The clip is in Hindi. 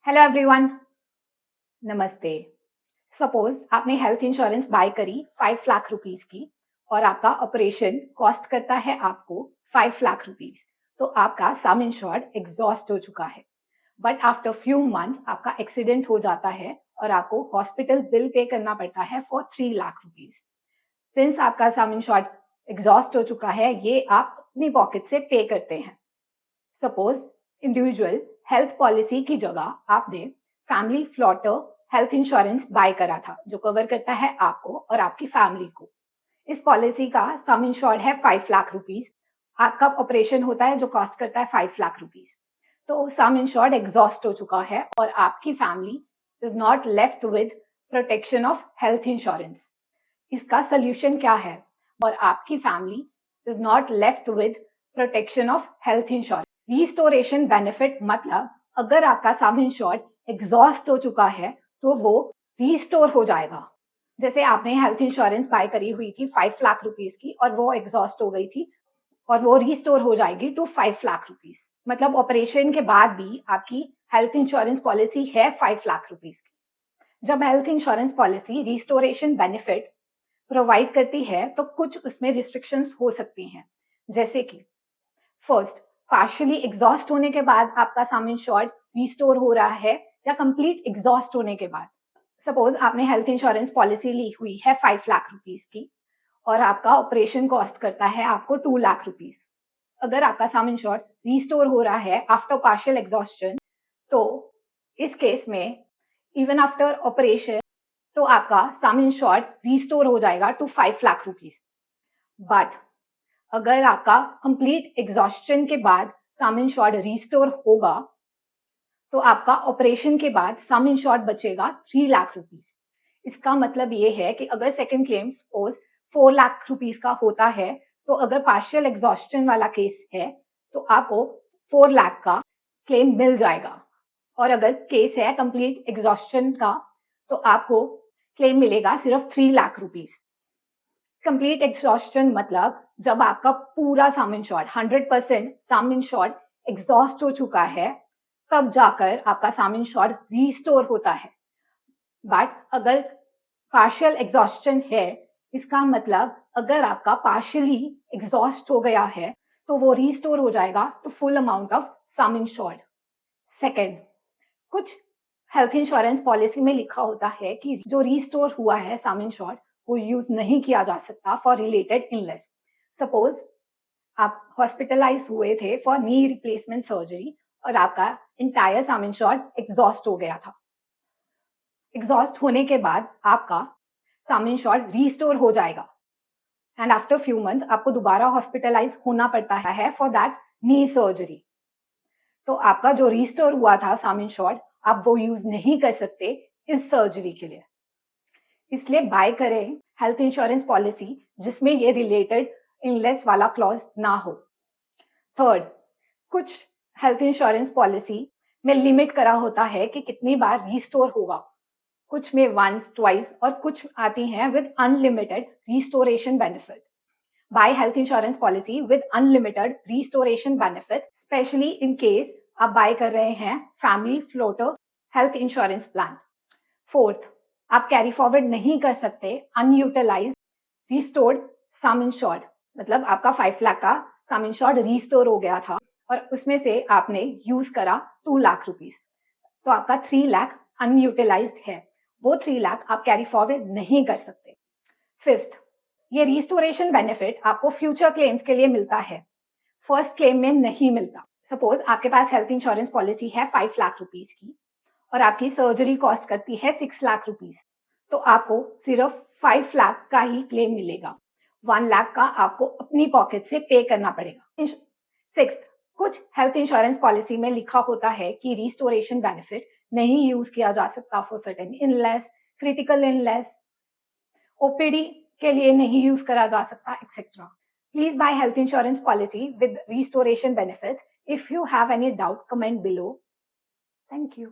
हेलो एवरीवन, नमस्ते। सपोज आपने हेल्थ इंश्योरेंस बाय करी 5 लाख रुपीस की और आपका ऑपरेशन कॉस्ट करता है आपको 5 लाख रुपीस। तो आपका सम इंश्योर्ड एग्जॉस्ट हो चुका है, बट आफ्टर फ्यू मंथ्स आपका एक्सीडेंट हो जाता है और आपको हॉस्पिटल बिल पे करना पड़ता है फॉर 3 लाख रुपीस। सिंस आपका सम इंश्योर्ड एग्जॉस्ट हो चुका है, ये आप अपनी पॉकेट से पे करते हैं। सपोज इंडिविजुअल हेल्थ पॉलिसी की जगह आपने family floater health insurance buy करा था, जो कवर करता है आपको और आपकी फैमिली को। इस पॉलिसी का सम इंश्योर्ड है 5 लाख रुपीस। आपका ऑपरेशन होता है जो कॉस्ट करता है 5 लाख रुपीस। तो सम इंश्योर्ड एग्जॉस्ट हो चुका है और आपकी family is not left with protection of health insurance. इसका सोल्यूशन क्या है? और आपकी family is not left with protection of health insurance. Restoration benefit मतलब अगर आपका सम इंश्योर्ड एग्जॉस्ट हो चुका है तो वो रिस्टोर हो जाएगा। जैसे आपने हेल्थ इंश्योरेंस बाय करी हुई थी 5 लाख रुपीस की और वो एग्जॉस्ट हो गई थी और वो रिस्टोर हो जाएगी टू 5 लाख रुपीस। मतलब ऑपरेशन के बाद भी आपकी हेल्थ इंश्योरेंस पॉलिसी है 5 लाख रुपीस की। जब health insurance policy restoration benefit provide करती है तो कुछ उसमें रिस्ट्रिक्शंस हो सकती हैं, जैसे कि फर्स्ट, पार्शियली एग्जॉस्ट होने के बाद आपका सम इंश्योर्ड रिस्टोर हो रहा है या कंप्लीट एग्जॉस्ट होने के बाद। सपोज आपने हेल्थ इंश्योरेंस पॉलिसी ली हुई है 5 लाख रुपीस की और आपका ऑपरेशन कॉस्ट करता है आपको 2 लाख रुपीस। अगर आपका सम इंश्योर्ड रिस्टोर हो रहा है आफ्टर पार्शियल एग्जॉस्शन, तो इस केस में इवन आफ्टर ऑपरेशन तो आपका सम इंश्योर्ड रिस्टोर हो जाएगा टू 5 लाख रुपीस। बट अगर आपका कंप्लीट एग्जॉस्शन के बाद सम इंश्योर्ड रिस्टोर होगा तो आपका ऑपरेशन के बाद सम इंश्योर्ड बचेगा 3 लाख रुपीस। इसका मतलब ये है कि अगर second claim suppose 4 lakh rupees का होता है, तो अगर पार्शियल एग्जॉस्शन वाला केस है तो आपको 4 लाख का क्लेम मिल जाएगा। और अगर केस है कंप्लीट एग्जॉस्शन का तो आपको क्लेम मिलेगा सिर्फ 3 लाख रुपीस। कंप्लीट एग्जॉस्शन मतलब जब आपका पूरा सम इंश्योर्ड 100% सम इंश्योर्ड एग्जॉस्ट हो चुका है, तब जाकर आपका सम इंश्योर्ड रीस्टोर होता है। बट अगर पार्शियल एग्जॉस्शन है, इसका मतलब अगर आपका पार्शियली एग्जॉस्ट हो गया है तो वो रीस्टोर हो जाएगा to full amount of sum insured. Second, कुछ हेल्थ इंश्योरेंस पॉलिसी में लिखा होता है कि जो रीस्टोर हुआ है सम इंश्योर्ड वो यूज नहीं किया जा सकता फॉर रिलेटेड इलनेस। सपोज आप हॉस्पिटलाइज हुए थे फॉर नी रिप्लेसमेंट सर्जरी और आपका इंटायर सम इंश्योर्ड एग्जॉस्ट हो गया था। एग्जॉस्ट होने के बाद आपका सम इंश्योर्ड रीस्टोर हो जाएगा एंड आफ्टर फ्यू मंथ्स आपको दोबारा हॉस्पिटलाइज होना पड़ता है फॉर दैट नी सर्जरी। तो आपका जो रीस्टोर हुआ था सम इंश्योर्ड आप वो यूज नहीं कर सकते इस सर्जरी के लिए। इसलिए बाय करें हेल्थ इंश्योरेंस पॉलिसी जिसमें ये रिलेटेड इलनेस वाला क्लॉज ना हो। थर्ड, कुछ हेल्थ इंश्योरेंस पॉलिसी में लिमिट करा होता है कि कितनी बार रीस्टोर होगा। कुछ में वंस, ट्वाइस और कुछ आती हैं with unlimited restoration benefit. By health insurance policy with unlimited restoration benefit, specially in case आप बाय कर रहे हैं family floater health insurance plan. Fourth, आप कैरी फॉरवर्ड नहीं कर सकते अनयूटिलाइज रिस्टोर्ड सम इंश्योर्ड। मतलब आपका 5 लाख का सम इंश्योर्ड रिस्टोर हो गया था और उसमें से आपने यूज करा 2 लाख रुपीस, तो आपका 3 लाख अनयूटिलाइज्ड है। वो 3 लाख आप कैरी फॉरवर्ड नहीं कर सकते। फिफ्थ, ये रिस्टोरेशन बेनिफिट आपको फ्यूचर क्लेम्स के लिए मिलता है, फर्स्ट क्लेम में नहीं मिलता। सपोज आपके पास हेल्थ इंश्योरेंस पॉलिसी है 5 लाख रुपीस की और आपकी सर्जरी कॉस्ट करती है 6 लाख रुपीस, तो आपको सिर्फ 5 लाख का ही क्लेम मिलेगा। 1 लाख का आपको अपनी पॉकेट से पे करना पड़ेगा। सिक्स्थ, कुछ हेल्थ इंश्योरेंस पॉलिसी में लिखा होता है कि रिस्टोरेशन बेनिफिट नहीं यूज किया जा सकता for certain illness, critical illness, OPD के लिए नहीं यूज करा जा सकता, etcetera. Please by health insurance policy with restoration benefits. If you have any doubt, comment below. Thank you.